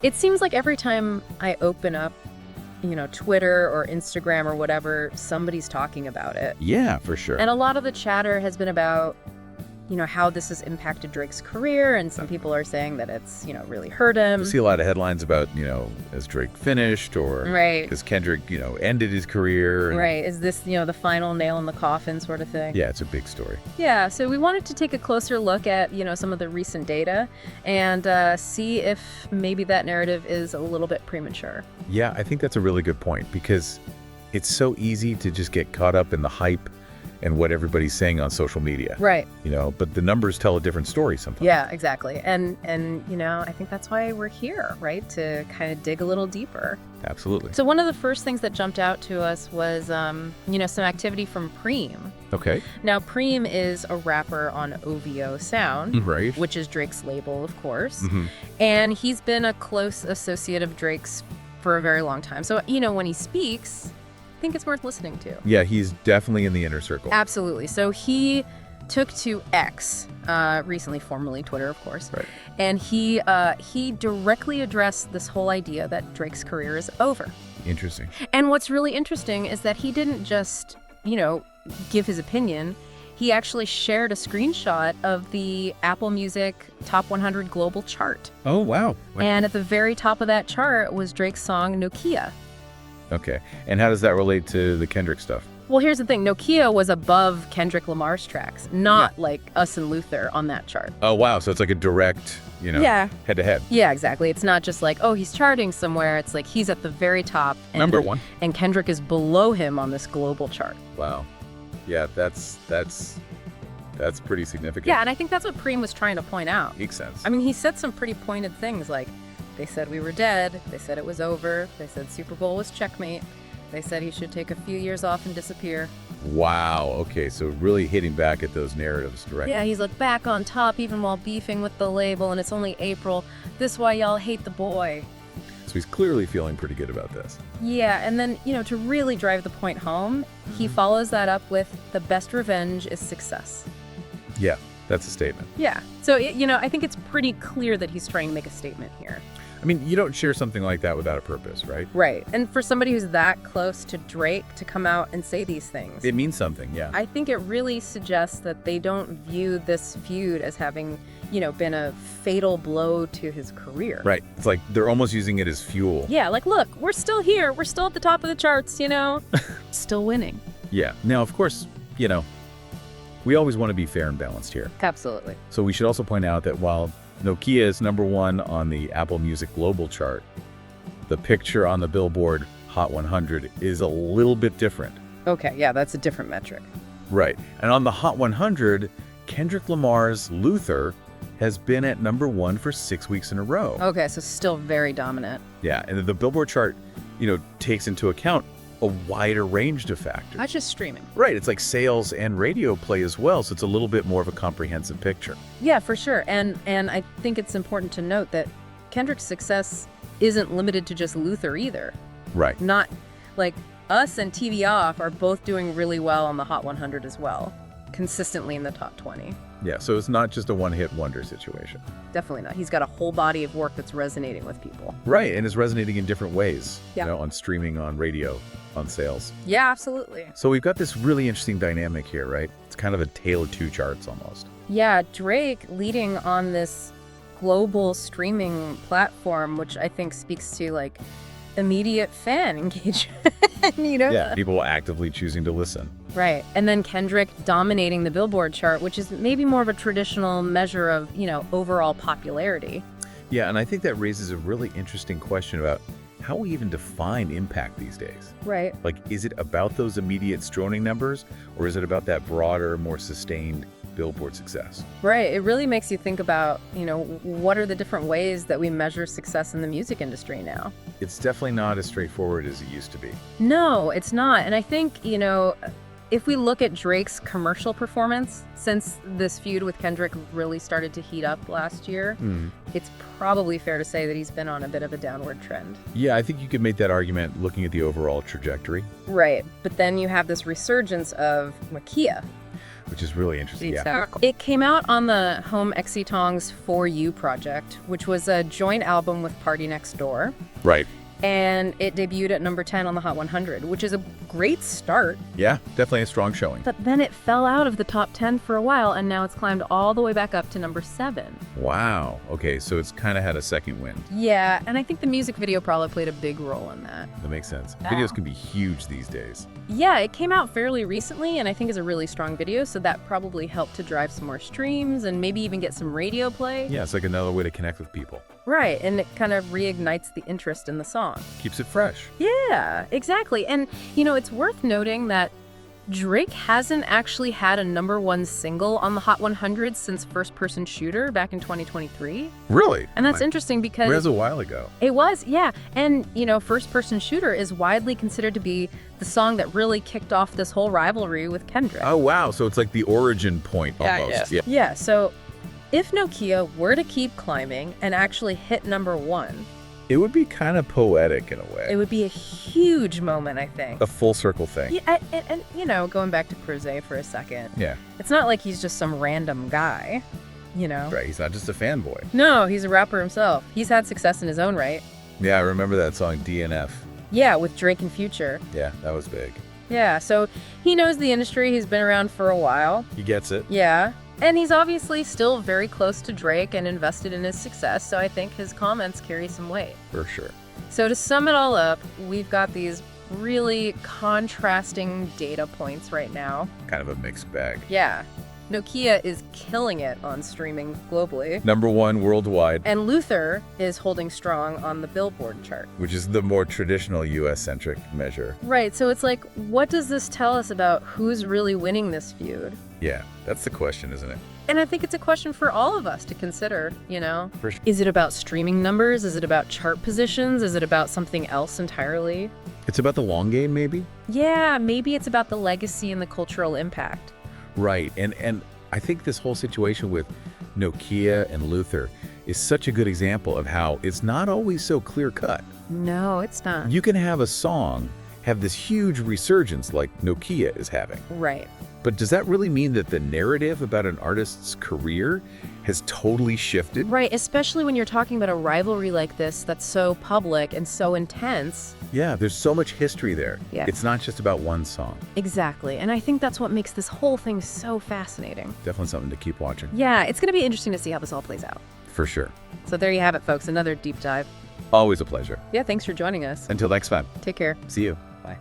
It seems like every time I open up, Twitter or Instagram or whatever, somebody's talking about it. Yeah, for sure. And a lot of the chatter has been about, how this has impacted Drake's career. And some people are saying that it's, really hurt him. You see a lot of headlines about, has Drake finished or Right. has Kendrick, ended his career? Right. Is this, the final nail in the coffin sort of thing? Yeah, it's a big story. Yeah. So we wanted to take a closer look at, some of the recent data and see if maybe that narrative is a little bit premature. Yeah, I think that's a really good point because it's so easy to just get caught up in the hype and what everybody's saying on social media. Right. But the numbers tell a different story sometimes. Yeah, exactly. And I think that's why we're here, right? To kind of dig a little deeper. Absolutely. So one of the first things that jumped out to us was, some activity from Preme. Okay. Now, Preme is a rapper on OVO Sound, Right. which is Drake's label, of course. Mm-hmm. And he's been a close associate of Drake's for a very long time. So, when he speaks, I think it's worth listening to. Yeah, he's definitely in the inner circle. Absolutely. So he took to X recently, formerly Twitter, of course. Right. And he directly addressed this whole idea that Drake's career is over. Interesting. And what's really interesting is that he didn't just, give his opinion. He actually shared a screenshot of the Apple Music Top 100 Global chart. Oh, wow. And at the very top of that chart was Drake's song Nokia. Okay. And how does that relate to the Kendrick stuff? Well, here's the thing. Nokia was above Kendrick Lamar's tracks, not like Us and Luther on that chart. Oh, wow. So it's like a direct, Yeah. head-to-head. Yeah, exactly. It's not just like, oh, he's charting somewhere. It's like he's at the very top. And, Number one. And Kendrick is below him on this global chart. Wow. Yeah, that's pretty significant. Yeah, and I think that's what Preme was trying to point out. Makes sense. I mean, he said some pretty pointed things like, they said we were dead. They said it was over. They said Super Bowl was checkmate. They said he should take a few years off and disappear. Wow. Okay, so really hitting back at those narratives directly. Yeah, he's like back on top even while beefing with the label, and it's only April. This why y'all hate the boy. So he's clearly feeling pretty good about this. Yeah, and then, to really drive the point home, he follows that up with the best revenge is success. Yeah, that's a statement. Yeah. So, I think it's pretty clear that he's trying to make a statement here. I mean, you don't share something like that without a purpose, right? Right. And for somebody who's that close to Drake to come out and say these things, It means something, yeah. I think it really suggests that they don't view this feud as having, been a fatal blow to his career. Right. It's like they're almost using it as fuel. Yeah, like, look, we're still here. We're still at the top of the charts, still winning. Yeah. Now, of course, we always want to be fair and balanced here. Absolutely. So we should also point out that while Nokia is #1 on the Apple Music Global chart, the picture on the Billboard Hot 100 is a little bit different. Okay, yeah, that's a different metric. Right. And on the Hot 100, Kendrick Lamar's Luther has been at #1 for 6 weeks in a row. Okay, so still very dominant. Yeah, and the Billboard chart, takes into account a wider range of factors. Not just streaming. Right, it's like sales and radio play as well, so it's a little bit more of a comprehensive picture. Yeah, for sure. And I think it's important to note that Kendrick's success isn't limited to just Luther either. Right. Not like Us and TV Off are both doing really well on the Hot 100 as well, consistently in the top 20. Yeah, so it's not just a one-hit wonder situation. Definitely not. He's got a whole body of work that's resonating with people. Right, and it's resonating in different ways, Yeah. on streaming, on radio, on sales. Yeah, absolutely. So we've got this really interesting dynamic here, right? It's kind of a tale of two charts almost. Yeah, Drake leading on this global streaming platform, which I think speaks to like immediate fan engagement, Yeah, people actively choosing to listen. Right. And then Kendrick dominating the Billboard chart, which is maybe more of a traditional measure of, overall popularity. Yeah, and I think that raises a really interesting question about how we even define impact these days. Right. Like, is it about those immediate streaming numbers, or is it about that broader, more sustained Billboard success? Right. It really makes you think about, what are the different ways that we measure success in the music industry now? It's definitely not as straightforward as it used to be. No, it's not. And I think, if we look at Drake's commercial performance since this feud with Kendrick really started to heat up last year, it's probably fair to say that he's been on a bit of a downward trend. Yeah, I think you could make that argument looking at the overall trajectory. Right. But then you have this resurgence of Nokia. which is really interesting. Yeah. Exactly. It came out on the Home Exitong's For You project, which was a joint album with Party Next Door. Right. And it debuted at number 10 on the Hot 100, which is a great start. Yeah, definitely a strong showing. But then it fell out of the top 10 for a while, and now it's climbed all the way back up to number 7. Wow. Okay, so it's kind of had a second wind. Yeah, and I think the music video probably played a big role in that. That makes sense. Videos can be huge these days. Yeah, it came out fairly recently, and I think is a really strong video, so that probably helped to drive some more streams and maybe even get some radio play. Yeah, it's like another way to connect with people. Right, and it kind of reignites the interest in the song. Keeps it fresh. Yeah, exactly. And, you know, it's worth noting that Drake hasn't actually had a number 1 single on the Hot 100 since First Person Shooter back in 2023. Really? And that's interesting because... That was a while ago. It was, yeah. And, you know, First Person Shooter is widely considered to be the song that really kicked off this whole rivalry with Kendrick. Oh, wow. So it's like the origin point almost. Yeah, so if Nokia were to keep climbing and actually hit number 1, it would be kind of poetic in a way. it would be a huge moment, I think. A full circle thing. Yeah, and you know, going back to Preze for a second, Yeah. it's not like he's just some random guy, you know? Right. He's not just a fanboy. No, he's a rapper himself. He's had success in his own right. Yeah, I remember that song DNF. Yeah, with Drake and Future. Yeah, that was big. Yeah, so he knows the industry. He's been around for a while. He gets it. Yeah. And he's obviously still very close to Drake and invested in his success, so I think his comments carry some weight. For sure. So to sum it all up, we've got these really contrasting data points right now. Kind of a mixed bag. Yeah. Nokia is killing it on streaming globally. Number 1 worldwide, And Luther is holding strong on the Billboard chart. which is the more traditional US-centric measure. Right, so it's like, what does this tell us about who's really winning this feud? Yeah, that's the question, isn't it? And I think it's a question for all of us to consider, you know? For sure. Is it about streaming numbers? Is it about chart positions? Is it about something else entirely? It's about the long game, maybe? Yeah, maybe it's about the legacy and the cultural impact. Right. And I think this whole situation with Nokia and Luther is such a good example of how it's not always so clear-cut. No, it's not. You can have a song have this huge resurgence like Nokia is having. Right. But does that really mean that the narrative about an artist's career has totally shifted? Right, especially when you're talking about a rivalry like this that's so public and so intense. Yeah, there's so much history there. Yeah. It's not just about one song. Exactly, and I think that's what makes this whole thing so fascinating. Definitely something to keep watching. Yeah, it's going to be interesting to see how this all plays out. For sure. So there you have it, folks, another deep dive. Always a pleasure. Yeah, thanks for joining us. Until next time. Take care. See you. Bye.